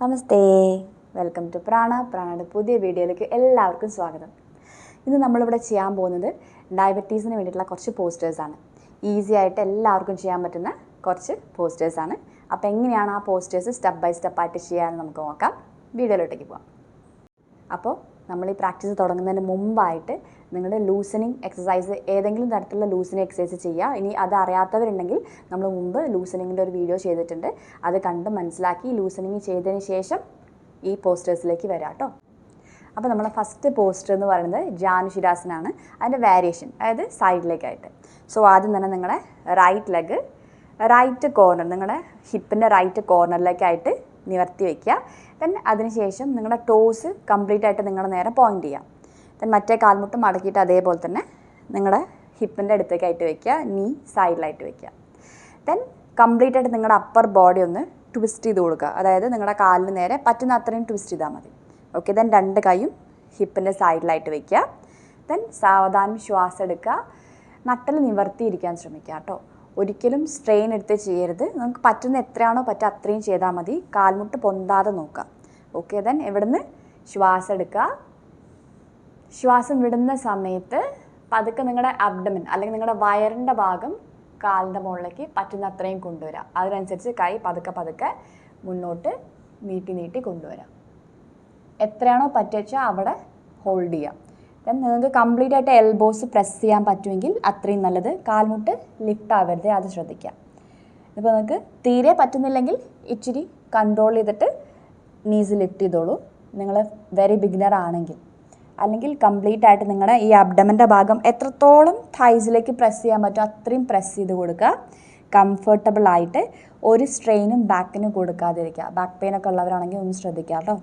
Namaste, welcome to പ്രാണയുടെ പുതിയ വീഡിയോയിലേക്ക് എല്ലാവർക്കും സ്വാഗതം. ഇന്ന് നമ്മളിവിടെ ചെയ്യാൻ പോകുന്നത് ഡയബറ്റീസിന് വേണ്ടിയിട്ടുള്ള കുറച്ച് പോസ്റ്റേഴ്സാണ്. ഈസി ആയിട്ട് എല്ലാവർക്കും ചെയ്യാൻ പറ്റുന്ന കുറച്ച് പോസ്റ്റേഴ്സാണ്. അപ്പോൾ എങ്ങനെയാണ് ആ പോസ്റ്റേഴ്സ് സ്റ്റെപ്പ് ബൈ സ്റ്റെപ്പായിട്ട് ചെയ്യാമെന്ന് നമുക്ക് നോക്കാം. വീഡിയോയിലോട്ടേക്ക് പോകാം. അപ്പോൾ നമ്മൾ ഈ പ്രാക്ടീസ് തുടങ്ങുന്നതിന് മുമ്പായിട്ട് നിങ്ങൾ ലൂസനിങ് എക്സസൈസ് ഏതെങ്കിലും തരത്തിലുള്ള ലൂസനിങ് എക്സസൈസ് ചെയ്യുക. ഇനി അത് അറിയാത്തവരുണ്ടെങ്കിൽ നമ്മൾ മുമ്പ് ലൂസനിങ്ങിൻ്റെ ഒരു വീഡിയോ ചെയ്തിട്ടുണ്ട്. അത് കണ്ട് മനസ്സിലാക്കി ലൂസനിങ് ചെയ്തതിന് ശേഷം ഈ പോസ്റ്റേഴ്സിലേക്ക് വരാം കേട്ടോ. അപ്പോൾ നമ്മുടെ ഫസ്റ്റ് പോസ്റ്റർ എന്ന് പറയുന്നത് ജാനുശിരാസനാണ്. അതിൻ്റെ വേരിയേഷൻ, അതായത് സൈഡിലേക്കായിട്ട്. സോ ആദ്യം തന്നെ നിങ്ങളുടെ റൈറ്റ് ലെഗ് റൈറ്റ് കോർണർ, നിങ്ങളുടെ ഹിപ്പിൻ്റെ റൈറ്റ് കോർണറിലേക്കായിട്ട് നിവർത്തി വയ്ക്കുക. ദെൻ അതിനുശേഷം നിങ്ങളുടെ ടോസ് കംപ്ലീറ്റ് ആയിട്ട് നിങ്ങളുടെ നേരെ പോയിൻ്റ് ചെയ്യാം. ദെൻ മറ്റേ കാൽമുട്ട് മടക്കിയിട്ട് അതേപോലെ തന്നെ നിങ്ങളുടെ ഹിപ്പിൻ്റെ അടുത്തേക്കായിട്ട് വയ്ക്കുക, നീ സൈഡിലായിട്ട് വയ്ക്കുക. ദെൻ കംപ്ലീറ്റ് ആയിട്ട് നിങ്ങളുടെ അപ്പർ ബോഡി ഒന്ന് ട്വിസ്റ്റ് ചെയ്ത് കൊടുക്കുക. അതായത് നിങ്ങളുടെ കാലിന് നേരെ പറ്റുന്ന അത്രയും ട്വിസ്റ്റ് ചെയ്താൽ മതി. ഓക്കെ, ദെൻ രണ്ട് കൈയും ഹിപ്പിൻ്റെ സൈഡിലായിട്ട് വയ്ക്കുക. ദെൻ സാവധാനം ശ്വാസം എടുക്കുക. നട്ടൽ നിവർത്തിയിരിക്കാൻ ശ്രമിക്കുക കേട്ടോ. ഒരിക്കലും സ്ട്രെയിൻ എടുത്ത് ചെയ്യരുത്. നമുക്ക് പറ്റുന്ന എത്രയാണോ പറ്റുക അത്രയും ചെയ്താൽ മതി. കാൽമുട്ട് പൊന്താതെ നോക്കുക. ഓക്കെ, ദെൻ ഇവിടുന്ന് ശ്വാസം എടുക്കുക. ശ്വാസം വിടുന്ന സമയത്ത് പതുക്കെ നിങ്ങളുടെ അബ്ഡമൻ അല്ലെങ്കിൽ നിങ്ങളുടെ വയറിൻ്റെ ഭാഗം കാലിൻ്റെ മുകളിലേക്ക് പറ്റുന്ന അത്രയും കൊണ്ടുവരാം. അതിനനുസരിച്ച് കൈ പതുക്കെ മുന്നോട്ട് നീട്ടി കൊണ്ടുവരാം. എത്രയാണോ പറ്റുക അവിടെ ഹോൾഡ് ചെയ്യാം. ദെൻ നിങ്ങൾക്ക് കംപ്ലീറ്റ് ആയിട്ട് എൽബോസ് പ്രസ് ചെയ്യാൻ പറ്റുമെങ്കിൽ അത്രയും നല്ലത്. കാൽമുട്ട് ലിഫ്റ്റ് ആവരുത്, അത് ശ്രദ്ധിക്കാം. ഇപ്പോൾ നിങ്ങൾക്ക് തീരെ പറ്റുന്നില്ലെങ്കിൽ ഇച്ചിരി കൺട്രോൾ ചെയ്തിട്ട് നീസ് ലിഫ്റ്റ് ചെയ്തോളൂ, നിങ്ങൾ വെരി ബിഗിനർ ആണെങ്കിൽ. അല്ലെങ്കിൽ കംപ്ലീറ്റ് ആയിട്ട് നിങ്ങളുടെ ഈ അബ്ഡമൻ്റെ ഭാഗം എത്രത്തോളം തൈസിലേക്ക് പ്രസ് ചെയ്യാൻ പറ്റും അത്രയും പ്രസ് ചെയ്ത് കൊടുക്കുക. കംഫർട്ടബിൾ ആയിട്ട് ഒരു സ്ട്രെയിനും ബാക്കിന് കൊടുക്കാതിരിക്കുക. ബാക്ക് പെയിനൊക്കെ ഉള്ളവരാണെങ്കിൽ ഒന്ന് ശ്രദ്ധിക്കുക കേട്ടോ.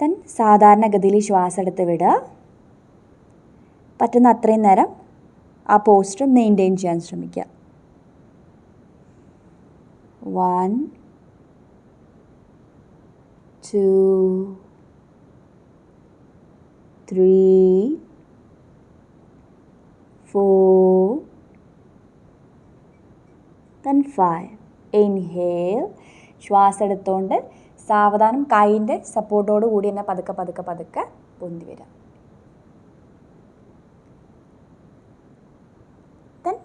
ദെൻ സാധാരണഗതിയിൽ ശ്വാസം എടുത്ത് വിടുക. പറ്റുന്ന അത്രയും നേരം ആ പോസ്റ്റർ മെയിൻറ്റെയിൻ ചെയ്യാൻ ശ്രമിക്കുക. 1 2 3 4 then 5. Inhale. ശ്വാസം എടുത്തുകൊണ്ട് സാവധാനം കൈൻ്റെ സപ്പോർട്ടോട് കൂടി തന്നെ പതുക്കെ പൊന്തി വരാം. ദെൻ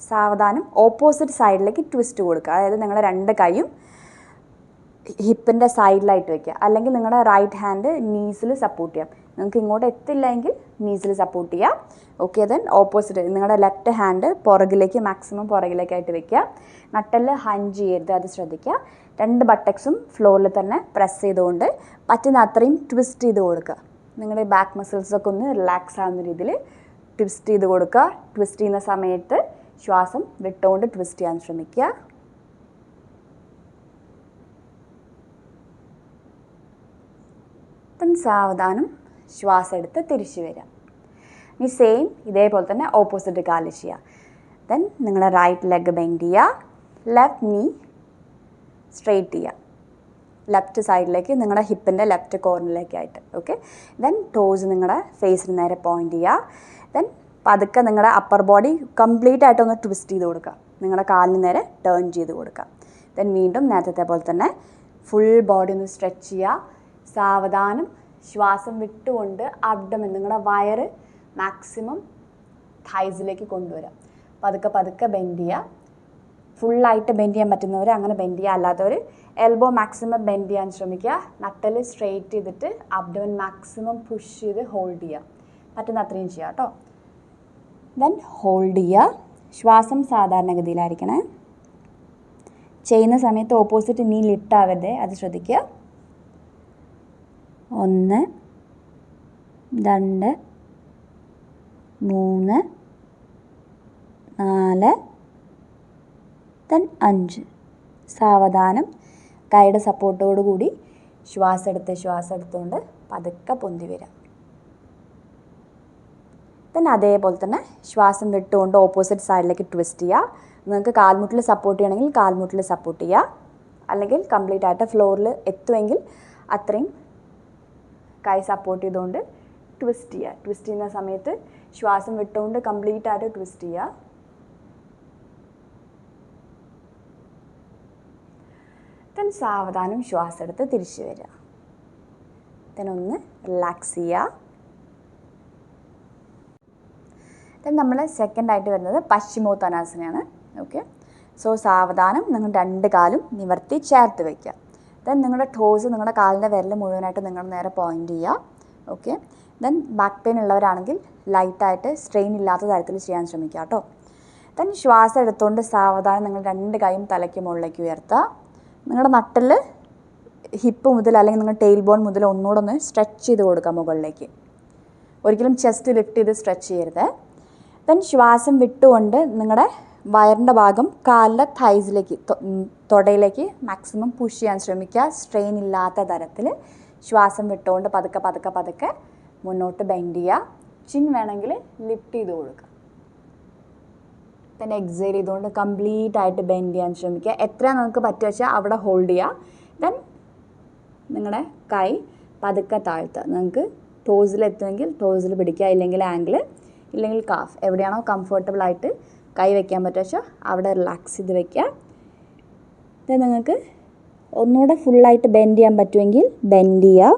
സാവധാനം ഓപ്പോസിറ്റ് സൈഡിലേക്ക് ട്വിസ്റ്റ് കൊടുക്കുക. അതായത് നിങ്ങളുടെ രണ്ട് കൈയും ഹിപ്പിൻ്റെ സൈഡിലായിട്ട് വയ്ക്കുക. അല്ലെങ്കിൽ നിങ്ങളുടെ റൈറ്റ് ഹാൻഡ് നീസിൽ സപ്പോർട്ട് ചെയ്യാം. നിങ്ങൾക്ക് ഇങ്ങോട്ട് എത്തില്ലെങ്കിൽ നീസിൽ സപ്പോർട്ട് ചെയ്യാം. ഓക്കെ, ദെൻ ഓപ്പോസിറ്റ് നിങ്ങളുടെ ലെഫ്റ്റ് ഹാൻഡ് പുറകിലേക്ക്, മാക്സിമം പുറകിലേക്കായിട്ട് വയ്ക്കുക. നട്ടല് ഹഞ്ച് ചെയ്യരുത്, അത് ശ്രദ്ധിക്കുക. രണ്ട് ബട്ടക്സും ഫ്ലോറിൽ തന്നെ പ്രസ് ചെയ്തുകൊണ്ട് പറ്റുന്ന അത്രയും ട്വിസ്റ്റ് ചെയ്ത് കൊടുക്കുക. നിങ്ങളുടെ ബാക്ക് മസിൽസൊക്കെ ഒന്ന് റിലാക്സ് ആവുന്ന രീതിയിൽ ട്വിസ്റ്റ് ചെയ്ത് കൊടുക്കുക. ട്വിസ്റ്റ് ചെയ്യുന്ന സമയത്ത് ശ്വാസം വിട്ടുകൊണ്ട് ട്വിസ്റ്റ് ചെയ്യാൻ ശ്രമിക്കുക. സാവധാനം ശ്വാസം എടുത്ത് തിരിച്ചു വരിക. ഇനി സെയിം ഇതേപോലെ തന്നെ ഓപ്പോസിറ്റ് കാല് ചെയ്യുക. ദെൻ നിങ്ങളുടെ റൈറ്റ് ലെഗ് ബെൻഡ് ചെയ്യുക. ലെഫ്റ്റ് നീ സ്ട്രെയിറ്റ് ചെയ്യുക. ലെഫ്റ്റ് സൈഡിലേക്ക് നിങ്ങളുടെ ഹിപ്പിൻ്റെ ലെഫ്റ്റ് കോർണറിലേക്കായിട്ട്. ഓക്കെ, ദെൻ ടോസ് നിങ്ങളുടെ ഫേസിന് നേരെ പോയിൻ്റ് ചെയ്യുക. ദെൻ പതുക്കെ നിങ്ങളുടെ അപ്പർ ബോഡി കംപ്ലീറ്റ് ആയിട്ടൊന്ന് ട്വിസ്റ്റ് ചെയ്ത് കൊടുക്കുക. നിങ്ങളുടെ കാലിന് നേരെ ടേൺ ചെയ്ത് കൊടുക്കുക. ദെൻ വീണ്ടും നേരത്തെ പോലെ തന്നെ ഫുൾ ബോഡി ഒന്ന് സ്ട്രെച്ച് ചെയ്യുക. സാവധാനം ശ്വാസം വിട്ടുകൊണ്ട് അബ്ഡമൻ, നിങ്ങളുടെ വയറ് മാക്സിമം തൈസിലേക്ക് കൊണ്ടുവരാം. പതുക്കെ ബെൻഡ് ചെയ്യുക. ഫുള്ളായിട്ട് ബെൻഡ് ചെയ്യാൻ പറ്റുന്നവർ അങ്ങനെ ബെൻഡ് ചെയ്യുക. അല്ലാത്തവർ എൽബോ മാക്സിമം ബെൻഡ് ചെയ്യാൻ ശ്രമിക്കുക. നട്ടൽ സ്ട്രെയിറ്റ് ചെയ്തിട്ട് അബ്ഡമൻ മാക്സിമം പുഷ് ചെയ്ത് ഹോൾഡ് ചെയ്യുക. പറ്റുന്ന അത്രയും ചെയ്യുക കേട്ടോ. ദെൻ ഹോൾഡ് ചെയ്യുക. ശ്വാസം സാധാരണഗതിയിലായിരിക്കണേ. ചെയ്യുന്ന സമയത്ത് ഓപ്പോസിറ്റ് നീ ലിഫ്റ്റ് ആവരുത്, അത് ശ്രദ്ധിക്കുക. 1 2 3 4 then 5. സാവധാനം കൈയുടെ സപ്പോർട്ടോടു കൂടി ശ്വാസം എടുത്തുകൊണ്ട് പതുക്കെ പൊന്തി വരാം. then അതേപോലെ തന്നെ ശ്വാസം വിട്ടുകൊണ്ട് ഓപ്പോസിറ്റ് സൈഡിലേക്ക് ട്വിസ്റ്റ് ചെയ്യുക. നിങ്ങൾക്ക് കാൽമുട്ടിൽ സപ്പോർട്ട് ചെയ്യണമെങ്കിൽ കാൽമുട്ടിൽ സപ്പോർട്ട് ചെയ്യുക. അല്ലെങ്കിൽ കംപ്ലീറ്റ് ആയിട്ട് ഫ്ലോറിൽ എത്തുമെങ്കിൽ അത്രയും കൈ സപ്പോർട്ട് ചെയ്തുകൊണ്ട് ട്വിസ്റ്റ് ചെയ്യുക. ട്വിസ്റ്റ് ചെയ്യുന്ന സമയത്ത് ശ്വാസം വിട്ടുകൊണ്ട് കംപ്ലീറ്റ് ആയിട്ട് ട്വിസ്റ്റ് ചെയ്യുക. ദെൻ സാവധാനം ശ്വാസം എടുത്ത് തിരിച്ചു വരിക. ദെൻ ഒന്ന് റിലാക്സ് ചെയ്യുക. ദെൻ നമ്മൾ സെക്കൻഡായിട്ട് വരുന്നത് പശ്ചിമോത്താനാസനയാണ്. ഓക്കെ, സോ സാവധാനം നിങ്ങൾ 2 കാലും നിവർത്തി ചേർത്ത് വയ്ക്കുക. ദെൻ നിങ്ങളുടെ ടോസ് നിങ്ങളുടെ കാലിൻ്റെ വിരൽ മുഴുവനായിട്ട് നിങ്ങൾ നേരെ പോയിൻ്റ് ചെയ്യുക. ഓക്കെ, ദെൻ ബാക്ക് പെയിൻ ഉള്ളവരാണെങ്കിൽ ലൈറ്റായിട്ട് സ്ട്രെയിൻ ഇല്ലാത്ത തരത്തിൽ ചെയ്യാൻ ശ്രമിക്കുക കേട്ടോ. ദെൻ ശ്വാസം എടുത്തുകൊണ്ട് സാവധാനം നിങ്ങൾ 2 കൈയും തലയ്ക്ക് മുകളിലേക്ക് ഉയർത്തുക. നിങ്ങളുടെ നട്ടിൽ ഹിപ്പ് മുതൽ അല്ലെങ്കിൽ നിങ്ങളുടെ ടെയിൽ ബോൺ മുതൽ ഒന്നുകൂടെ ഒന്ന് സ്ട്രെച്ച് ചെയ്ത് കൊടുക്കുക മുകളിലേക്ക്. ഒരിക്കലും ചെസ്റ്റ് ലിഫ്റ്റ് ചെയ്ത് സ്ട്രെച്ച് ചെയ്യരുത്. ദെൻ ശ്വാസം വിട്ടുകൊണ്ട് നിങ്ങളുടെ വയറിൻ്റെ ഭാഗം കാലിൻ്റെ തൈസിലേക്ക് തൊടയിലേക്ക് മാക്സിമം പുഷ് ചെയ്യാൻ ശ്രമിക്കുക. സ്ട്രെയിൻ ഇല്ലാത്ത തരത്തിൽ ശ്വാസം വിട്ടുകൊണ്ട് പതുക്കെ പതുക്കെ പതുക്കെ മുന്നോട്ട് ബെൻഡ് ചെയ്യുക. ചിൻ വേണമെങ്കിൽ ലിഫ്റ്റ് ചെയ്ത് കൊടുക്കുക. പിന്നെ എക്സൈൽ ചെയ്തുകൊണ്ട് കംപ്ലീറ്റ് ആയിട്ട് ബെൻഡ് ചെയ്യാൻ ശ്രമിക്കുക. എത്രയാണ് നിങ്ങൾക്ക് പറ്റുക വെച്ചാൽ അവിടെ ഹോൾഡ് ചെയ്യുക. ദെൻ നിങ്ങളുടെ കൈ പതുക്കെ താഴ്ത്തുക. നിങ്ങൾക്ക് ടോസിലെത്തുമെങ്കിൽ ടോസിൽ പിടിക്കുക, ഇല്ലെങ്കിൽ ആംഗിൾ, ഇല്ലെങ്കിൽ കാഫ്, എവിടെയാണോ കംഫർട്ടബിൾ ആയിട്ട് കൈ വയ്ക്കാൻ പറ്റുക വെച്ചാൽ അവിടെ റിലാക്സ് ചെയ്ത് വയ്ക്കുക. ദെൻ നിങ്ങൾക്ക് ഒന്നുകൂടെ ഫുള്ളായിട്ട് ബെൻഡ് ചെയ്യാൻ പറ്റുമെങ്കിൽ ബെൻഡ് ചെയ്യുക,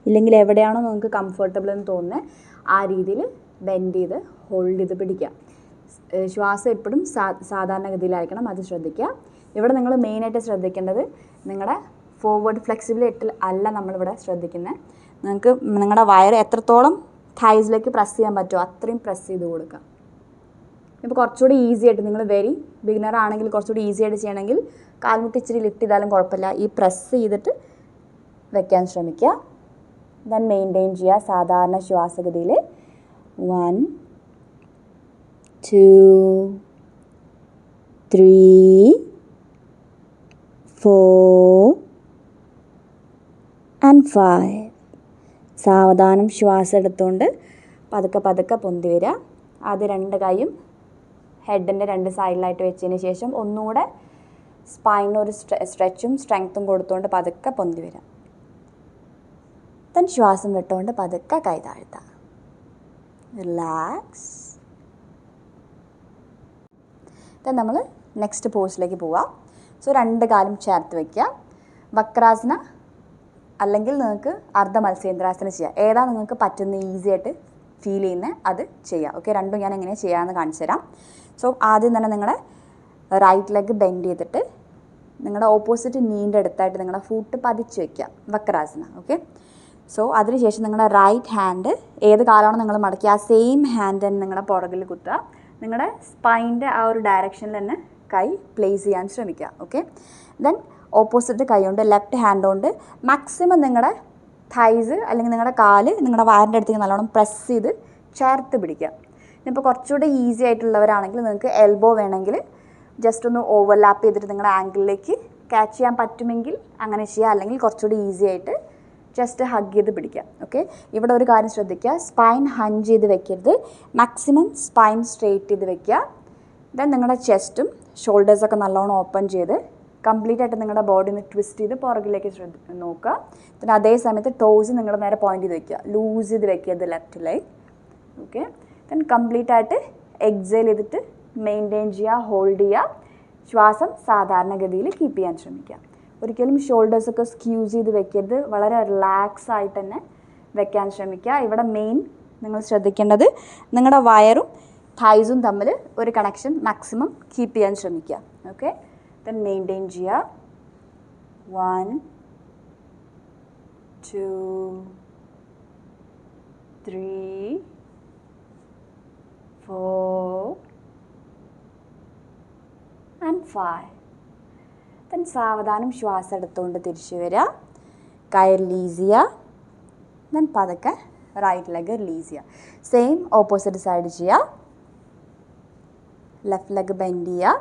ഇല്ലെങ്കിൽ എവിടെയാണോ നിങ്ങൾക്ക് കംഫർട്ടബിൾ എന്ന് തോന്നുന്നത് ആ രീതിയിൽ ബെൻഡ് ചെയ്ത് ഹോൾഡ് ചെയ്ത് പിടിക്കുക. ശ്വാസം എപ്പോഴും സാധാരണഗതിയിലായിരിക്കണം, അത് ശ്രദ്ധിക്കുക. ഇവിടെ നിങ്ങൾ മെയിനായിട്ട് ശ്രദ്ധിക്കേണ്ടത് നിങ്ങളുടെ ഫോർവേഡ് ഫ്ലെക്സിബിലിറ്റി അല്ല നമ്മളിവിടെ ശ്രദ്ധിക്കുന്നത്. നിങ്ങൾക്ക് നിങ്ങളുടെ വയറ് എത്രത്തോളം തൈസിലേക്ക് പ്രസ് ചെയ്യാൻ പറ്റുമോ അത്രയും പ്രസ് ചെയ്ത് കൊടുക്കുക. ഇപ്പോൾ കുറച്ചുകൂടി ഈസി ആയിട്ട് നിങ്ങൾ വെരി ബിഗിനർ ആണെങ്കിൽ കുറച്ചുകൂടി ഈസി ആയിട്ട് ചെയ്യണമെങ്കിൽ കാൽമുട്ട് ഇച്ചിരി ലിഫ്റ്റ് ചെയ്താലും കുഴപ്പമില്ല. ഈ പ്രസ് ചെയ്തിട്ട് വെക്കാൻ ശ്രമിക്കുക. ദെൻ മെയിൻറ്റെയിൻ ചെയ്യുക സാധാരണ ശ്വാസഗതിയിൽ. 1 2 3 4 and 5. സാവധാനം ശ്വാസം എടുത്തുകൊണ്ട് പതുക്കെ പതുക്കെ പൊന്തി വരിക. ആദ്യം 2 കൈയും ഹെഡിൻ്റെ 2 സൈഡിലായിട്ട് വെച്ചതിന് ശേഷം ഒന്നുകൂടെ സ്പൈനിന് ഒരു സ്ട്രെച്ചും സ്ട്രെങ്ത്തും കൊടുത്തുകൊണ്ട് പതുക്കെ പൊന്തി വരിക. ദെൻ ശ്വാസം വിട്ടുകൊണ്ട് പതുക്കെ കൈ താഴ്ത്തുക. റിലാക്സ്. ദെൻ നമ്മൾ നെക്സ്റ്റ് പോസിലേക്ക് പോവാം. സോ 2 കാലും ചേർത്ത് വയ്ക്കുക. വക്രാസന അല്ലെങ്കിൽ നിങ്ങൾക്ക് അർദ്ധ മത്സ്യേന്ദ്രാസനം ചെയ്യാം. ഏതാ നിങ്ങൾക്ക് പറ്റുന്ന ഈസി ആയിട്ട് ഫീൽ ചെയ്യുന്നത് അത് ചെയ്യാം. ഓക്കെ, രണ്ടും ഞാൻ എങ്ങനെ ചെയ്യാമെന്ന് കാണിച്ചു തരാം. സോ ആദ്യം തന്നെ നിങ്ങളുടെ റൈറ്റ് ലെഗ് ബെൻഡ് ചെയ്തിട്ട് നിങ്ങളുടെ ഓപ്പോസിറ്റ് നീൻ്റെ അടുത്തായിട്ട് നിങ്ങളുടെ ഫൂട്ട് പതിച്ച് വയ്ക്കുക, വക്രാസന. ഓക്കെ, സോ അതിനുശേഷം നിങ്ങളുടെ റൈറ്റ് ഹാൻഡ് ഏത് കാലമാണോ നിങ്ങൾ മടക്കുക ആ സെയിം ഹാൻഡ് തന്നെ നിങ്ങളുടെ പുറകിൽ കുത്തുക. നിങ്ങളുടെ സ്പൈൻ്റെ ആ ഒരു ഡയറക്ഷനിൽ തന്നെ കൈ പ്ലേസ് ചെയ്യാൻ ശ്രമിക്കുക. ഓക്കെ, ദെൻ ഓപ്പോസിറ്റ് കൈ കൊണ്ട് ലെഫ്റ്റ് ഹാൻഡ് കൊണ്ട് മാക്സിമം നിങ്ങളുടെ തൈസ് അല്ലെങ്കിൽ നിങ്ങളുടെ കാല് നിങ്ങളുടെ വയറിൻ്റെ അടുത്തേക്ക് നല്ലോണം പ്രസ് ചെയ്ത് ചേർത്ത് പിടിക്കുക. ഇപ്പോൾ കുറച്ചുകൂടി ഈസി ആയിട്ടുള്ളവരാണെങ്കിൽ നിങ്ങൾക്ക് എൽബോ വേണമെങ്കിൽ ജസ്റ്റ് ഒന്ന് ഓവർലാപ്പ് ചെയ്തിട്ട് നിങ്ങളുടെ ആംഗിളിലേക്ക് ക്യാച്ച് ചെയ്യാൻ പറ്റുമെങ്കിൽ അങ്ങനെ ചെയ്യുക, അല്ലെങ്കിൽ കുറച്ചുകൂടി ഈസി ആയിട്ട് ജസ്റ്റ് ഹഗ് ചെയ്ത് പിടിക്കുക. ഓക്കെ, ഇവിടെ ഒരു കാര്യം ശ്രദ്ധിക്കുക, സ്പൈൻ ഹഞ്ച് ചെയ്ത് വെക്കരുത്, മാക്സിമം സ്പൈൻ സ്ട്രെയിറ്റ് ചെയ്ത് വെക്കുക. ദെൻ നിങ്ങളുടെ ചെസ്റ്റും ഷോൾഡേഴ്സൊക്കെ നല്ലോണം ഓപ്പൺ ചെയ്ത് കംപ്ലീറ്റ് ആയിട്ട് നിങ്ങളുടെ ബോഡിനെ ട്വിസ്റ്റ് ചെയ്ത് പുറകിലേക്ക് നോക്കുക. പിന്നെ അതേ സമയത്ത് ടോസ് നിങ്ങളുടെ നേരെ പോയിന്റ് ചെയ്ത് വെക്കുക, ലൂസ് ചെയ്ത് വെക്കുക left leg. Okay, then complete ആയിട്ട് എക്സേൽ ചെയ്തിട്ട് മെയിൻറ്റെയിൻ ചെയ്യുക, ഹോൾഡ് ചെയ്യുക. ശ്വാസം സാധാരണഗതിയിൽ കീപ്പ് ചെയ്യാൻ ശ്രമിക്കുക. ഒരിക്കലും ഷോൾഡേഴ്സൊക്കെ സ്ക്യൂസ് ചെയ്ത് വെക്കരുത്, വളരെ റിലാക്സ് ആയിട്ട് തന്നെ വെക്കാൻ ശ്രമിക്കുക. ഇവിടെ മെയിൻ നിങ്ങൾ ശ്രദ്ധിക്കേണ്ടത് നിങ്ങളുടെ വയറും തൈസും തമ്മിൽ ഒരു കണക്ഷൻ മാക്സിമം കീപ്പ് ചെയ്യാൻ ശ്രമിക്കുക. ഓക്കെ, ദെൻ മെയിൻറ്റെയിൻ ചെയ്യുക. 1 2 3 4 and 5. ദെൻ സാവധാനം ശ്വാസം എടുത്തുകൊണ്ട് തിരിച്ചു വരിക, കൈ റിലീസ് ചെയ്യുക. ദെൻ പതുക്കെ റൈറ്റ് ലെഗ് റിലീസ് ചെയ്യുക. സെയിം ഓപ്പോസിറ്റ് സൈഡ് ചെയ്യുക. ലെഫ്റ്റ് ലെഗ് ബെൻഡ് ചെയ്യുക.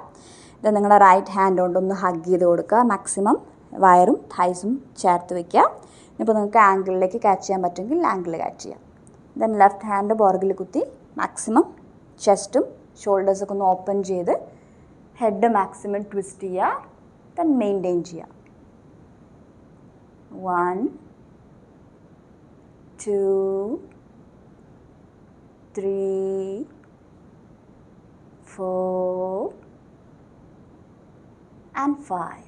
ദെൻ നിങ്ങളുടെ റൈറ്റ് ഹാൻഡ് കൊണ്ടൊന്ന് ഹഗ് ചെയ്ത് കൊടുക്കുക, മാക്സിമം വയറും തൈസും ചേർത്ത് വയ്ക്കുക. ഇപ്പോൾ നിങ്ങൾക്ക് ആംഗിളിലേക്ക് ക്യാച്ച് ചെയ്യാൻ പറ്റുമെങ്കിൽ ആംഗിൾ ക്യാച്ച് ചെയ്യാം. ദെൻ ലെഫ്റ്റ് ഹാൻഡ് പുറകിൽ കുത്തി മാക്സിമം ചെസ്റ്റും ഷോൾഡേഴ്സൊക്കെ ഒന്ന് ഓപ്പൺ ചെയ്ത് ഹെഡ് മാക്സിമം ട്വിസ്റ്റ് ചെയ്യുക. ദെൻ മെയിൻറ്റെയിൻ ചെയ്യുക. 1 2 3 4 ആൻഡ് 5.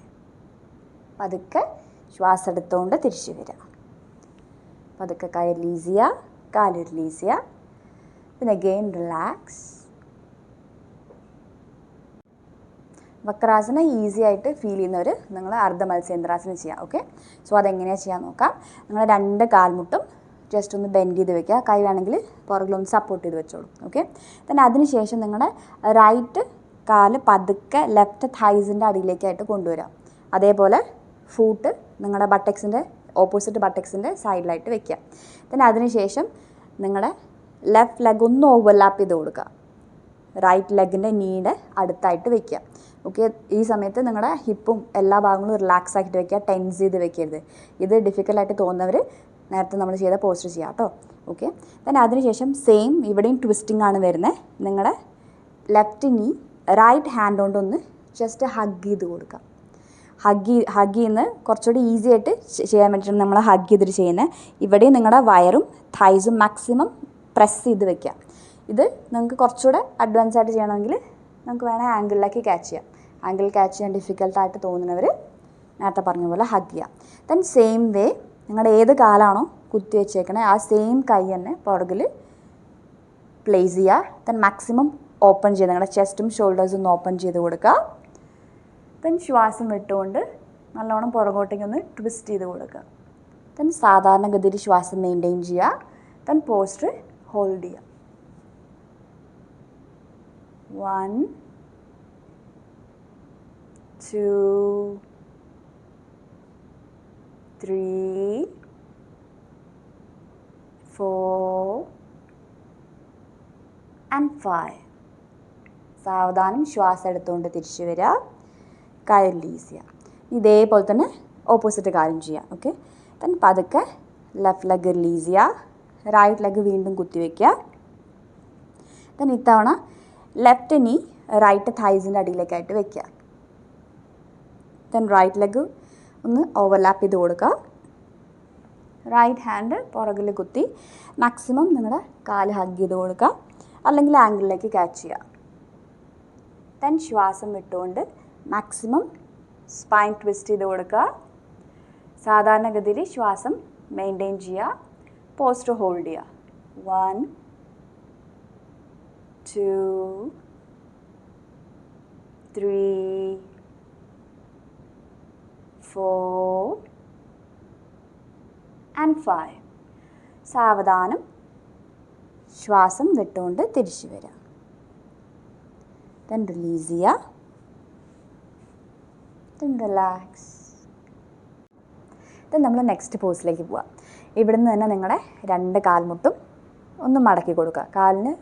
പതുക്കെ ശ്വാസം എടുത്തുകൊണ്ട് തിരിച്ചു വരിക. പതുക്കെ കൈ റിലീസ് ചെയ്യുക, കാല് റിലീസ് ചെയ്യുക. പിന്നെ അഗെയിൻ റിലാക്സ്. വക്രാസന ഈസി ആയിട്ട് ഫീൽ ചെയ്യുന്നവർ നിങ്ങൾ അർദ്ധ മത്സ്യേന്ദ്രാസനം ചെയ്യുക. ഓക്കെ, സോ അതെങ്ങനെയാണ് ചെയ്യാൻ നോക്കാം. നിങ്ങൾ 2 കാൽമുട്ടും ജസ്റ്റ് ഒന്ന് ബെൻഡ് ചെയ്ത് വെക്കുക. കൈ വേണമെങ്കിൽ പുറകിലൊന്ന് സപ്പോർട്ട് ചെയ്ത് വെച്ചോളൂ. ഓക്കെ, then അതിനുശേഷം നിങ്ങളുടെ റൈറ്റ് കാല് പതുക്കെ ലെഫ്റ്റ് തൈസിൻ്റെ അടിയിലേക്കായിട്ട് കൊണ്ടുവരാം. അതേപോലെ ഫൂട്ട് നിങ്ങളുടെ ബട്ടക്സിൻ്റെ ഓപ്പോസിറ്റ് ബട്ടക്സിൻ്റെ സൈഡിലായിട്ട് വെക്കുക. then അതിനുശേഷം നിങ്ങളുടെ ലെഫ്റ്റ് ലെഗ് ഒന്ന് ഓവർലാപ്പ് ചെയ്ത് കൊടുക്കുക. റൈറ്റ് ലെഗിൻ്റെ നീയുടെ അടുത്തായിട്ട് വെക്കുക. ഓക്കെ, ഈ സമയത്ത് നിങ്ങളുടെ ഹിപ്പും എല്ലാ ഭാഗങ്ങളും റിലാക്സ് ആക്കിയിട്ട് വെക്കുക, ടെൻസ് ചെയ്ത് വെക്കരുത്. ഇത് ഡിഫിക്കൽട്ടായിട്ട് തോന്നുന്നവർ നേരത്തെ നമ്മൾ ചെയ്ത പോസ്റ്റർ ചെയ്യാം കേട്ടോ. ഓക്കെ, then അതിനുശേഷം സെയിം ഇവിടെയും ട്വിസ്റ്റിംഗ് ആണ് വരുന്നത്. നിങ്ങളുടെ ലെഫ്റ്റ് നീ റൈറ്റ് ഹാൻഡ് കൊണ്ടൊന്ന് ജസ്റ്റ് ഹഗ് ചെയ്ത് കൊടുക്കുക. ഹഗ് ചെയ്യുന്ന കുറച്ചുകൂടി ഈസി ആയിട്ട് ചെയ്യാൻ വേണ്ടിയിട്ടാണ് നമ്മൾ ഹഗ് ചെയ്തിട്ട് ചെയ്യുന്നത്. ഇവിടെയും നിങ്ങളുടെ വയറും തൈസും മാക്സിമം പ്രസ് ചെയ്ത് വെക്കുക. ഇത് നിങ്ങൾക്ക് കുറച്ചുകൂടെ അഡ്വാൻസ് ആയിട്ട് ചെയ്യണമെങ്കിൽ നമുക്ക് വേണമെങ്കിൽ ആംഗിളിലേക്ക് ക്യാച്ച് ചെയ്യാം. ആംഗിൾ ക്യാച്ച് ചെയ്യാൻ ഡിഫിക്കൽട്ടായിട്ട് തോന്നുന്നവർ നേരത്തെ പറഞ്ഞ പോലെ ഹഗ് ചെയ്യാം. ദെൻ സെയിം വേ നിങ്ങളുടെ ഏത് കാലാണോ കുത്തി വെച്ചേക്കണേ ആ സെയിം കൈ തന്നെ പുറകിൽ പ്ലേസ് ചെയ്യുക. ദെൻ മാക്സിമം ഓപ്പൺ ചെയ്യുക. നിങ്ങളുടെ ചെസ്റ്റും ഷോൾഡേഴ്സും ഒന്ന് ഓപ്പൺ ചെയ്ത് കൊടുക്കുക. ദെൻ ശ്വാസം വിട്ടുകൊണ്ട് നല്ലോണം പുറകോട്ടേക്ക് ഒന്ന് ട്വിസ്റ്റ് ചെയ്ത് കൊടുക്കുക. ദെൻ സാധാരണഗതിയിൽ ശ്വാസം മെയിൻറ്റെയിൻ ചെയ്യുക. ദെൻ പോസ്റ്റർ ഹോൾഡ് ചെയ്യുക. 1, 2, 3, 4 and 5. സാവധാനം ശ്വാസം എടുത്തുകൊണ്ട് തിരിച്ചു വരിക, കൈ റിലീസ് ചെയ്യുക. ഇതേപോലെ തന്നെ ഓപ്പോസിറ്റ് കാര്യം ചെയ്യുക. ഓക്കെ, ദെൻ പതുക്കെ ലെഫ്റ്റ് ലെഗ് റിലീസ് ചെയ്യുക, റൈറ്റ് ലെഗ് വീണ്ടും കുത്തിവെക്കുക. ദെൻ ഇത്തവണ ലെഫ്റ്റ് നീ റൈറ്റ് തൈസിൻ്റെ അടിയിലേക്കായിട്ട് വെക്കുക. ദെൻ റൈറ്റ് ലെഗ് ഒന്ന് ഓവർലാപ്പ് ചെയ്ത് കൊടുക്കുക. റൈറ്റ് ഹാൻഡ് പുറകിൽ കുത്തി മാക്സിമം നിങ്ങളുടെ കാല് ഹഗ് ചെയ്ത് കൊടുക്കുക, അല്ലെങ്കിൽ ആംഗിളിലേക്ക് ക്യാച്ച് ചെയ്യുക. ദെൻ ശ്വാസം വിട്ടുകൊണ്ട് മാക്സിമം സ്പൈൻ ട്വിസ്റ്റ് ചെയ്ത് കൊടുക്കുക. സാധാരണഗതിയിൽ ശ്വാസം മെയിൻറ്റെയിൻ ചെയ്യുക. പോസ്റ്റർ ഹോൾഡ് ചെയ്യുക. 1, 2, 3, 4 and 5. സാവധാനം ശ്വാസം വിട്ടുകൊണ്ട് തിരിച്ചു വരിക. ദെൻ റിലീസ് ചെയ്യുക. Then relax. ദെൻ നമ്മൾ നെക്സ്റ്റ് പോസിലേക്ക് പോവാം. ഇവിടുന്ന് തന്നെ നിങ്ങളുടെ 2 കാൽമുട്ടും ഒന്ന് മടക്കി കൊടുക്കുക. കാലിന്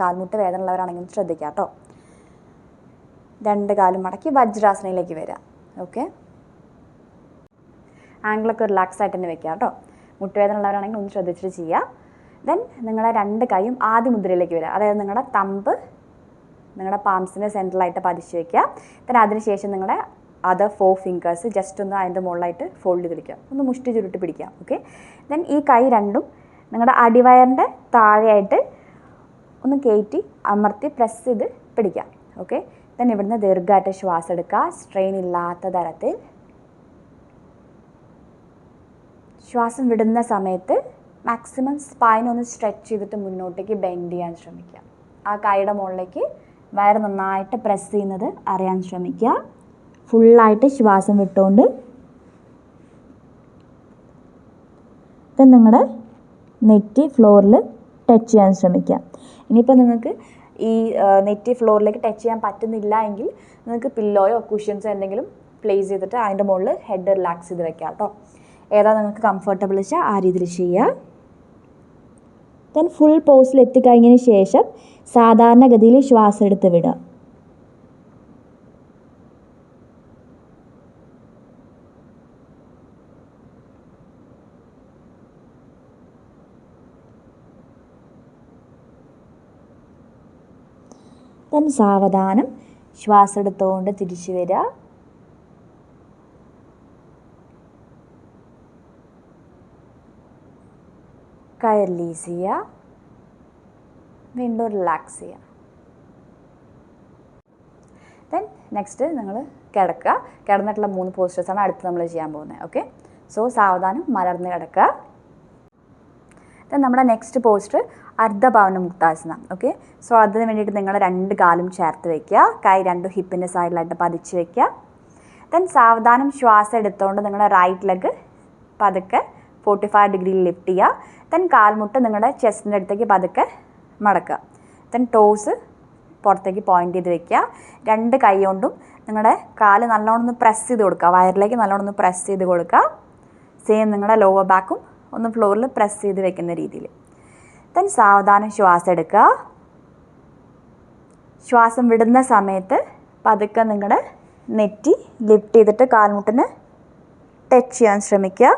കാൽമുട്ട് വേദന ഉള്ളവരാണെങ്കിൽ ശ്രദ്ധിക്കുക കേട്ടോ. 2 കാലും മടക്കി വജ്രാസനയിലേക്ക് വരിക. ഓക്കെ, ആംഗിളൊക്കെ റിലാക്സ് ആയിട്ട് തന്നെ വെക്കുക കേട്ടോ. മുട്ടുവേദന ഉള്ളവരാണെങ്കിൽ ഒന്ന് ശ്രദ്ധിച്ചിട്ട് ചെയ്യുക. ദെൻ നിങ്ങളുടെ 2 കൈയും ആദ്യ മുദ്രയിലേക്ക് വരിക. അതായത് നിങ്ങളുടെ തമ്പ് നിങ്ങളുടെ പാംസിൻ്റെ സെൻറ്ററിലായിട്ട് പതിച്ച് വയ്ക്കുക. ദെൻ അതിനുശേഷം നിങ്ങളുടെ അതർ 4 ഫിംഗേഴ്സ് ജസ്റ്റ് ഒന്ന് അതിൻ്റെ മുകളിലായിട്ട് ഫോൾഡ് ചെയ്ത് പിടിക്കുക, ഒന്ന് മുഷ്ടി ചുരുട്ടി പിടിക്കുക. ഓക്കെ, ദെൻ ഈ കൈ രണ്ടും നിങ്ങളുടെ അടിവയറിൻ്റെ താഴെയായിട്ട് ഒന്ന് കയറ്റി അമർത്തി പ്രസ് ചെയ്ത് പിടിക്കാം. ഓക്കെ, ദെൻ ഇവിടുന്ന് ദീർഘമായിട്ട് ശ്വാസം എടുക്കുക, സ്ട്രെയിൻ ഇല്ലാത്ത തരത്തിൽ. ശ്വാസം വിടുന്ന സമയത്ത് മാക്സിമം സ്പൈൻ ഒന്ന് സ്ട്രെച്ച് ചെയ്തിട്ട് മുന്നോട്ടേക്ക് ബെൻഡ് ചെയ്യാൻ ശ്രമിക്കുക. ആ കൈയുടെ മുകളിലേക്ക് വയറ് നന്നായിട്ട് പ്രസ് ചെയ്യുന്നത് അറിയാൻ ശ്രമിക്കുക. ഫുള്ളായിട്ട് ശ്വാസം വിട്ടുകൊണ്ട് ദെൻ നിങ്ങളുടെ നെറ്റി ഫ്ലോറിൽ ടച്ച് ചെയ്യാൻ ശ്രമിക്കുക. ഇനിയിപ്പോൾ നിങ്ങൾക്ക് ഈ നെറ്റി ഫ്ലോറിലേക്ക് ടച്ച് ചെയ്യാൻ പറ്റുന്നില്ല എങ്കിൽ നിങ്ങൾക്ക് പില്ലോയോ കുഷ്യൻസോ എന്തെങ്കിലും പ്ലേസ് ചെയ്തിട്ട് അതിൻ്റെ മുകളിൽ ഹെഡ് റിലാക്സ് ചെയ്ത് വെക്കാം കേട്ടോ. ഏതാ നിങ്ങൾക്ക് കംഫർട്ടബിൾ വെച്ചാൽ ആ രീതിയിൽ ചെയ്യുക. ദെൻ ഫുൾ പോസിൽ എത്തിക്കഴിഞ്ഞതിന് ശേഷം സാധാരണഗതിയിൽ ശ്വാസം എടുത്ത് വിടുക. ദെൻ സാവധാനം ശ്വാസം എടുത്തുകൊണ്ട് തിരിച്ചു വരിക. കൈ റിലീസ് ചെയ്യുക, വീണ്ടും റിലാക്സ് ചെയ്യുക. ദെൻ നെക്സ്റ്റ് നിങ്ങൾ കിടക്കുക. കിടന്നിട്ടുള്ള 3 പോസ്റ്റേഴ്സാണ് അടുത്ത് നമ്മൾ ചെയ്യാൻ പോകുന്നത്. ഓക്കെ, സോ സാവധാനം മലർന്ന് കിടക്കുക. ദെൻ നമ്മുടെ നെക്സ്റ്റ് പോസ്റ്റർ അർദ്ധഭവന മുക്താസനം. ഓക്കെ, സോ അതിന് വേണ്ടിയിട്ട് നിങ്ങൾ 2 കാലും ചേർത്ത് വയ്ക്കുക. കൈ 2 ഹിപ്പിൻ്റെ സൈഡിലായിട്ട് പതിച്ച് വയ്ക്കുക. ദെൻ സാവധാനം ശ്വാസം എടുത്തുകൊണ്ട് നിങ്ങളുടെ റൈറ്റ് ലെഗ് പതുക്കെ 45 ഡിഗ്രിയിൽ ലിഫ്റ്റ് ചെയ്യുക. ദെൻ കാൽമുട്ട് നിങ്ങളുടെ ചെസ്റ്റിൻ്റെ അടുത്തേക്ക് പതുക്കെ മടക്കുക. ദെൻ ടോസ് പുറത്തേക്ക് പോയിൻ്റ് ചെയ്ത് വെക്കുക. 2 കൈ കൊണ്ടും നിങ്ങളുടെ കാല് നല്ലോണം ഒന്ന് പ്രസ് ചെയ്ത് കൊടുക്കുക. വയറിലേക്ക് നല്ലോണം ഒന്ന് പ്രസ് ചെയ്ത് കൊടുക്കുക. സെയിം നിങ്ങളുടെ ലോവർ ബാക്കും ഒന്ന് ഫ്ലോറിൽ പ്രസ് ചെയ്ത് വെക്കുന്ന രീതിയിൽ. ദെൻ സാവധാനം ശ്വാസം എടുക്കുക. ശ്വാസം വിടുന്ന സമയത്ത് പതുക്കെ നിങ്ങളുടെ നെറ്റി ലിഫ്റ്റ് ചെയ്തിട്ട് കാൽമുട്ടിന് ടച്ച് ചെയ്യാൻ ശ്രമിക്കുക.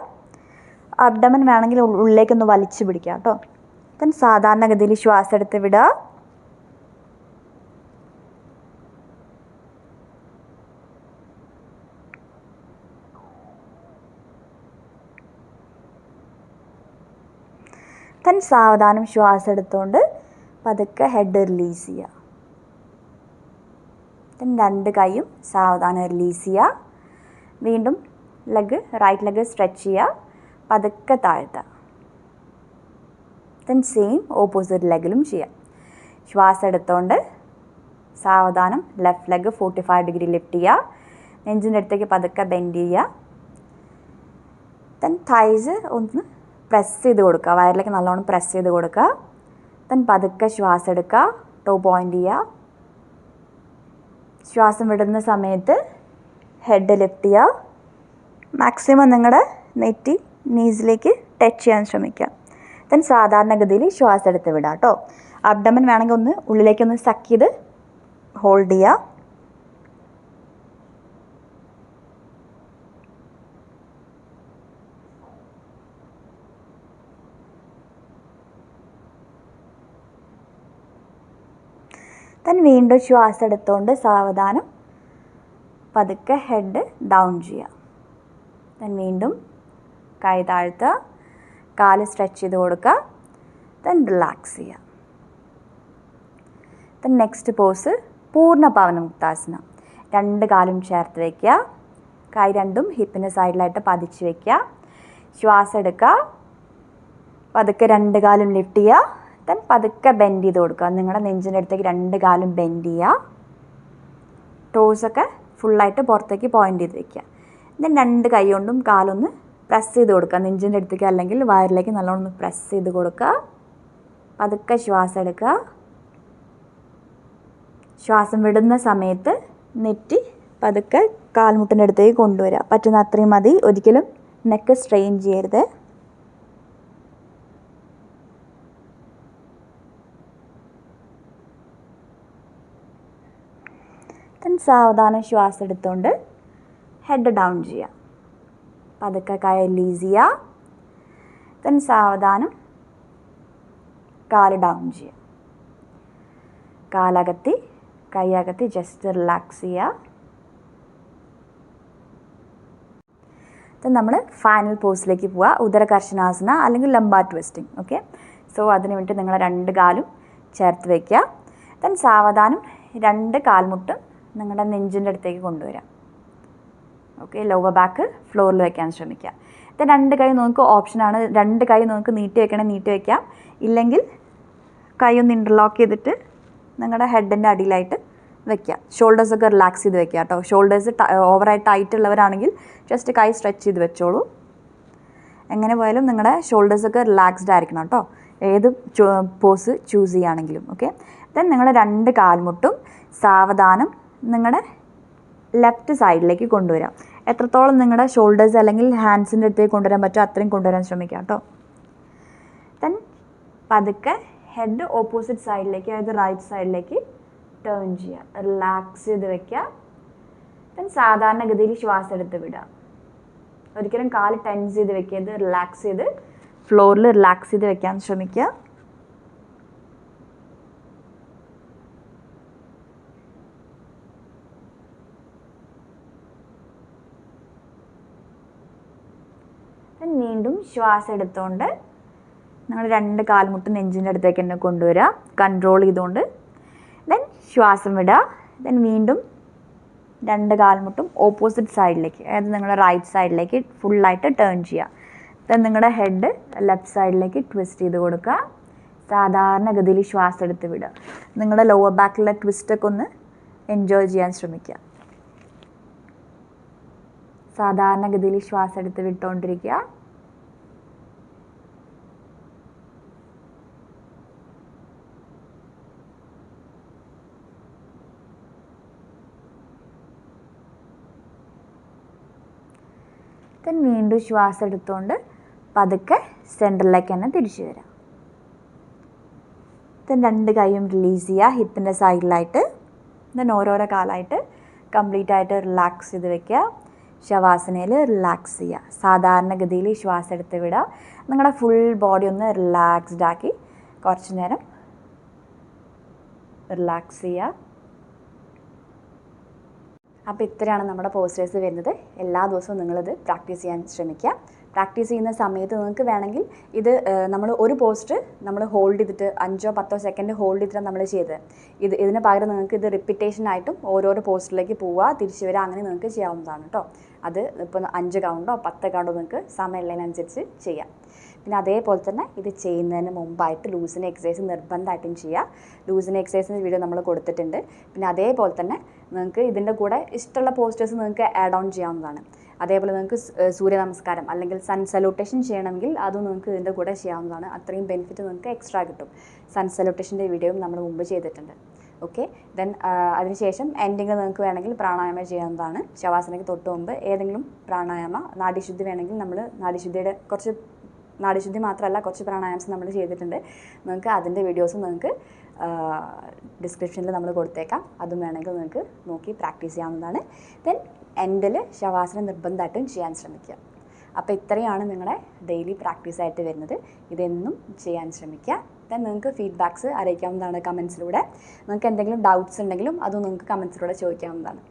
അബ്ഡമൻ വേണമെങ്കിൽ ഉള്ളിലേക്കൊന്ന് വലിച്ചു പിടിക്കുക കേട്ടോ. ദെൻ സാധാരണഗതിയിൽ ശ്വാസം എടുത്ത് വിടുക. ദെൻ സാവധാനം ശ്വാസം എടുത്തുകൊണ്ട് പതുക്കെ ഹെഡ് റിലീസ് ചെയ്യുക. ദെൻ 2 കൈയും സാവധാനം റിലീസ് ചെയ്യുക. വീണ്ടും റൈറ്റ് ലെഗ് സ്ട്രെച്ച് ചെയ്യുക. പതുക്കെ താഴ്ത്തുക. ദെൻ സെയിം ഓപ്പോസിറ്റ് ലെഗിലും ചെയ്യുക. ശ്വാസം എടുത്തുകൊണ്ട് സാവധാനം ലെഫ്റ്റ് ലെഗ് 45 ഡിഗ്രി ലിഫ്റ്റ് ചെയ്യുക. നെഞ്ചിൻ്റെ അടുത്തേക്ക് പതുക്കെ ബെൻഡ് ചെയ്യുക. ദെൻ തൈസ് ഒന്ന് പ്രസ് ചെയ്ത് കൊടുക്കുക. വയറിലേക്ക് നല്ലോണം പ്രസ് ചെയ്ത് കൊടുക്കുക. ദെൻ പതുക്കെ ശ്വാസം എടുക്കുക. ടോ പോയിൻ്റ് ചെയ്യുക. ശ്വാസം വിടുന്ന സമയത്ത് ഹെഡ് ലിഫ്റ്റ് ചെയ്യുക. മാക്സിമം നിങ്ങളുടെ നെറ്റി നീസിലേക്ക് ടച്ച് ചെയ്യാൻ ശ്രമിക്കുക. ദെൻ സാധാരണഗതിയിൽ ശ്വാസം എടുത്ത് വിടുക കേട്ടോ. അബ്ഡമൻ വേണമെങ്കിൽ ഒന്ന് ഉള്ളിലേക്കൊന്ന് സക്ക് ചെയ്ത് ഹോൾഡ് ചെയ്യുക. ദെൻ വീണ്ടും ശ്വാസം എടുത്തുകൊണ്ട് സാവധാനം പതുക്കെ ഹെഡ് ഡൗൺ ചെയ്യുക. ദെൻ വീണ്ടും കൈ താഴ്ത്തുക. കാല് സ്ട്രെച്ച് ചെയ്ത് കൊടുക്കുക. ദെൻ റിലാക്സ് ചെയ്യുക. ദെൻ നെക്സ്റ്റ് പോസ് പൂർണ്ണഭവന മുക്താസനം. 2 കാലും ചേർത്ത് വയ്ക്കുക. കൈ 2ഉം ഹിപ്പിൻ്റെ സൈഡിലായിട്ട് പതിച്ച് വയ്ക്കുക. ശ്വാസം എടുക്കുക. പതുക്കെ 2 കാലും ലിഫ്റ്റ് ചെയ്യുക. ദെൻ പതുക്കെ ബെൻഡ് ചെയ്ത് കൊടുക്കുക. നിങ്ങളുടെ നെഞ്ചിൻ്റെ അടുത്തേക്ക് 2 കാലും ബെൻഡ് ചെയ്യുക. ടോസൊക്കെ ഫുള്ളായിട്ട് പുറത്തേക്ക് പോയിൻ്റ് ചെയ്ത് വയ്ക്കുക. ദെൻ 2 കൈ കൊണ്ടും കാലൊന്ന് പ്രസ് ചെയ്ത് കൊടുക്കുക. നെഞ്ചിൻ്റെ അടുത്തേക്ക് അല്ലെങ്കിൽ വയറിലേക്ക് നല്ലോണം ഒന്ന് പ്രസ് ചെയ്ത് കൊടുക്കുക. പതുക്കെ ശ്വാസം എടുക്കുക. ശ്വാസം വിടുന്ന സമയത്ത് നെറ്റി പതുക്കെ കാൽമുട്ടിൻ്റെ അടുത്തേക്ക് കൊണ്ടുവരിക. പറ്റുന്ന അത്രയും മതി. ഒരിക്കലും നെക്ക് സ്ട്രെയിൻ ചെയ്യരുത്. ദെൻ സാവധാനം ശ്വാസം എടുത്തുകൊണ്ട് ഹെഡ് ഡൗൺ ചെയ്യുക. പതുക്കെ കൈ റിലീസ് ചെയ്യുക. ദെൻ സാവധാനം കാല് ഡൗൺ ചെയ്യുക. കാലകത്തി കൈ അകത്തി ജസ്റ്റ് റിലാക്സ് ചെയ്യുക. ദെൻ നമ്മൾ ഫൈനൽ പോസിലേക്ക് പോവുക. ഉദരകർഷണാസന അല്ലെങ്കിൽ ലംബാർ ട്വിസ്റ്റിംഗ്. ഓക്കെ, സോ അതിന് വേണ്ടി നിങ്ങൾ 2 കാലും ചേർത്ത് വയ്ക്കുക. ദെൻ സാവധാനം 2 കാൽമുട്ടും നിങ്ങളുടെ നെഞ്ചിൻ്റെ അടുത്തേക്ക് കൊണ്ടുവരാം. ഓക്കെ, ലോവർ ബാക്ക് ഫ്ലോറിൽ വയ്ക്കാൻ ശ്രമിക്കുക. ഇത് 2 കൈ നിങ്ങൾക്ക് ഓപ്ഷനാണ്. 2 കൈ നിങ്ങൾക്ക് നീട്ടി വയ്ക്കണമെങ്കിൽ നീട്ടി വയ്ക്കാം. ഇല്ലെങ്കിൽ കൈ ഒന്ന് ഇൻ്റർലോക്ക് ചെയ്തിട്ട് നിങ്ങളുടെ ഹെഡിൻ്റെ അടിയിലായിട്ട് വയ്ക്കുക. ഷോൾഡേഴ്സൊക്കെ റിലാക്സ് ചെയ്ത് വയ്ക്കുക കേട്ടോ. ഷോൾഡേഴ്സ് ഓവറായി ടൈറ്റ് ഉള്ളവരാണെങ്കിൽ ജസ്റ്റ് കൈ സ്ട്രെച്ച് ചെയ്ത് വെച്ചോളൂ. എങ്ങനെ പോയാലും നിങ്ങളുടെ ഷോൾഡേഴ്സൊക്കെ റിലാക്സ്ഡ് ആയിരിക്കണം കേട്ടോ, ഏത് പോസ് ചൂസ് ചെയ്യുകയാണെങ്കിലും. ഓക്കെ, ദെൻ നിങ്ങളുടെ 2 കാൽമുട്ടും സാവധാനം നിങ്ങളുടെ ലെഫ്റ്റ് സൈഡിലേക്ക് കൊണ്ടുവരാം. എത്രത്തോളം നിങ്ങളുടെ ഷോൾഡേഴ്സ് അല്ലെങ്കിൽ ഹാൻഡ്സിൻ്റെ അടുത്തേക്ക് കൊണ്ടുവരാൻ പറ്റുമോ അത്രയും കൊണ്ടുവരാൻ ശ്രമിക്കാം കേട്ടോ. ദെൻ പതുക്കെ ഹെഡ് ഓപ്പോസിറ്റ് സൈഡിലേക്ക്, അതായത് റൈറ്റ് സൈഡിലേക്ക് ടേൺ ചെയ്യുക. റിലാക്സ് ചെയ്ത് വയ്ക്കുക. ദെൻ സാധാരണഗതിയിൽ ശ്വാസം എടുത്ത് വിടുക. ഒരിക്കലും കാല് ടെൻസ് ചെയ്ത് വെക്കരുത്. റിലാക്സ് ചെയ്ത് ഫ്ലോറിൽ റിലാക്സ് ചെയ്ത് വെക്കാൻ ശ്രമിക്കുക. വീണ്ടും ശ്വാസം എടുത്തുകൊണ്ട് നിങ്ങൾ 2 കാൽമുട്ട് നെഞ്ചിൻ്റെ അടുത്തേക്ക് തന്നെ കൊണ്ടുവരിക, കൺട്രോൾ ചെയ്തുകൊണ്ട്. ദെൻ ശ്വാസം വിടുക. ദെൻ വീണ്ടും രണ്ട് കാൽമുട്ടും ഓപ്പോസിറ്റ് സൈഡിലേക്ക്, അതായത് നിങ്ങളുടെ റൈറ്റ് സൈഡിലേക്ക് ഫുള്ളായിട്ട് ടേൺ ചെയ്യുക. ദെൻ നിങ്ങളുടെ ഹെഡ് ലെഫ്റ്റ് സൈഡിലേക്ക് ട്വിസ്റ്റ് ചെയ്ത് കൊടുക്കുക. സാധാരണഗതിയിൽ ശ്വാസം എടുത്ത് വിടുക. നിങ്ങളുടെ ലോവർ ബാക്കിലെ ട്വിസ്റ്റൊക്കെ ഒന്ന് എൻജോയ് ചെയ്യാൻ ശ്രമിക്കുക. സാധാരണഗതിയിൽ ശ്വാസം എടുത്ത് വിട്ടുകൊണ്ടിരിക്കുക. ദെൻ വീണ്ടും ശ്വാസം എടുത്തുകൊണ്ട് പതുക്കെ സെൻറ്ററിലേക്ക് തന്നെ തിരിച്ചു വരാം. ദെൻ രണ്ട് കൈയും റിലീസ് ചെയ്യുക ഹിപ്പിൻ്റെ സൈഡിലായിട്ട്. ദെൻ ഓരോരോ കാലായിട്ട് കംപ്ലീറ്റ് ആയിട്ട് റിലാക്സ് ചെയ്ത് വെക്കുക. ശവാസനയിൽ റിലാക്സ് ചെയ്യുക. സാധാരണഗതിയിൽ ശ്വാസം എടുത്ത് വിടുക. നിങ്ങളുടെ ഫുൾ ബോഡി ഒന്ന് റിലാക്സ്ഡ് ആക്കി കുറച്ച് നേരം റിലാക്സ് ചെയ്യുക. അപ്പോൾ ഇത്രയാണ് നമ്മുടെ പോസ്റ്റേഴ്സ് വരുന്നത്. എല്ലാ ദിവസവും നിങ്ങളിത് പ്രാക്ടീസ് ചെയ്യാൻ ശ്രമിക്കുക. പ്രാക്ടീസ് ചെയ്യുന്ന സമയത്ത് നിങ്ങൾക്ക് വേണമെങ്കിൽ ഇത് നമ്മൾ ഒരു പോസ്റ്റർ നമ്മൾ ഹോൾഡ് ചെയ്തിട്ട് 5-10 സെക്കൻഡ് ഹോൾഡ് ചെയ്തിട്ടാണ് നമ്മൾ ചെയ്തത്. ഇതിന് പകരം നിങ്ങൾക്ക് ഇത് റിപ്പീറ്റേഷനായിട്ടും ഓരോരോ പോസ്റ്ററിലേക്ക് പോവുക, തിരിച്ചു വരിക, അങ്ങനെ നിങ്ങൾക്ക് ചെയ്യാവുന്നതാണ് കേട്ടോ. അത് ഇപ്പോൾ 5 കൗണ്ടോ 10 കൗണ്ടോ നിങ്ങൾക്ക് സമയമുള്ളതിനനുസരിച്ച് ചെയ്യാം. പിന്നെ അതേപോലെ തന്നെ ഇത് ചെയ്യുന്നതിന് മുമ്പായിട്ട് ലൂസിന് എക്സസൈസ് നിർബന്ധമായിട്ടും ചെയ്യുക. ലൂസിന് എക്സസൈസിൻ്റെ വീഡിയോ നമ്മൾ കൊടുത്തിട്ടുണ്ട്. പിന്നെ അതേപോലെ തന്നെ നിങ്ങൾക്ക് ഇതിൻ്റെ കൂടെ ഇഷ്ടമുള്ള പോസ്റ്റേഴ്സ് നിങ്ങൾക്ക് ആഡ് ഓൺ ചെയ്യാവുന്നതാണ്. അതേപോലെ നിങ്ങൾക്ക് സൂര്യ നമസ്കാരം അല്ലെങ്കിൽ സൺ സല്യൂട്ടേഷൻ ചെയ്യണമെങ്കിൽ അതും നിങ്ങൾക്ക് ഇതിൻ്റെ കൂടെ ചെയ്യാവുന്നതാണ്. അത്രയും ബെനിഫിറ്റ് നിങ്ങൾക്ക് എക്സ്ട്രാ കിട്ടും. സൺ സല്യൂട്ടേഷൻ്റെ വീഡിയോയും നമ്മൾ മുമ്പ് ചെയ്തിട്ടുണ്ട്. ഓക്കെ. ദെൻ അതിനുശേഷം എൻഡിങ് നിങ്ങൾക്ക് വേണമെങ്കിൽ പ്രാണായാമം ചെയ്യാവുന്നതാണ്. ശവാസനയ്ക്ക് തൊട്ട് മുമ്പ് ഏതെങ്കിലും പ്രാണായാമ, നാഡീശുദ്ധി വേണമെങ്കിൽ നമ്മൾ നാഡീശുദ്ധി മാത്രമല്ല കുറച്ച് പ്രാണായാമം നമ്മൾ ചെയ്തിട്ടുണ്ട്. നിങ്ങൾക്ക് അതിൻ്റെ വീഡിയോസും നിങ്ങൾക്ക് ഡിസ്ക്രിപ്ഷനിൽ നമ്മൾ കൊടുത്തേക്കാം. അതും വേണമെങ്കിൽ നിങ്ങൾക്ക് നോക്കി പ്രാക്ടീസ് ചെയ്യാവുന്നതാണ്. ദെൻ എൻഡിൽ ശവാസനം നിർബന്ധമായിട്ടും ചെയ്യാൻ ശ്രമിക്കുക. അപ്പോൾ ഇത്രയാണ് നിങ്ങളുടെ ഡെയിലി പ്രാക്ടീസായിട്ട് വരുന്നത്. ഇതെന്നും ചെയ്യാൻ ശ്രമിക്കുക. ദെൻ നിങ്ങൾക്ക് ഫീഡ്ബാക്ക്സ് അറിയിക്കാവുന്നതാണ് കമൻസിലൂടെ. നിങ്ങൾക്ക് എന്തെങ്കിലും ഡൗട്ട്സ് ഉണ്ടെങ്കിലും അതും നിങ്ങൾക്ക് കമൻസിലൂടെ ചോദിക്കാവുന്നതാണ്.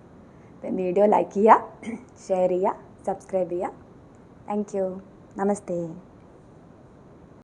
ദെൻ വീഡിയോ ലൈക്ക് ചെയ്യുക, ഷെയർ ചെയ്യുക, സബ്സ്ക്രൈബ് ചെയ്യുക. Thank you. നമസ്തേ.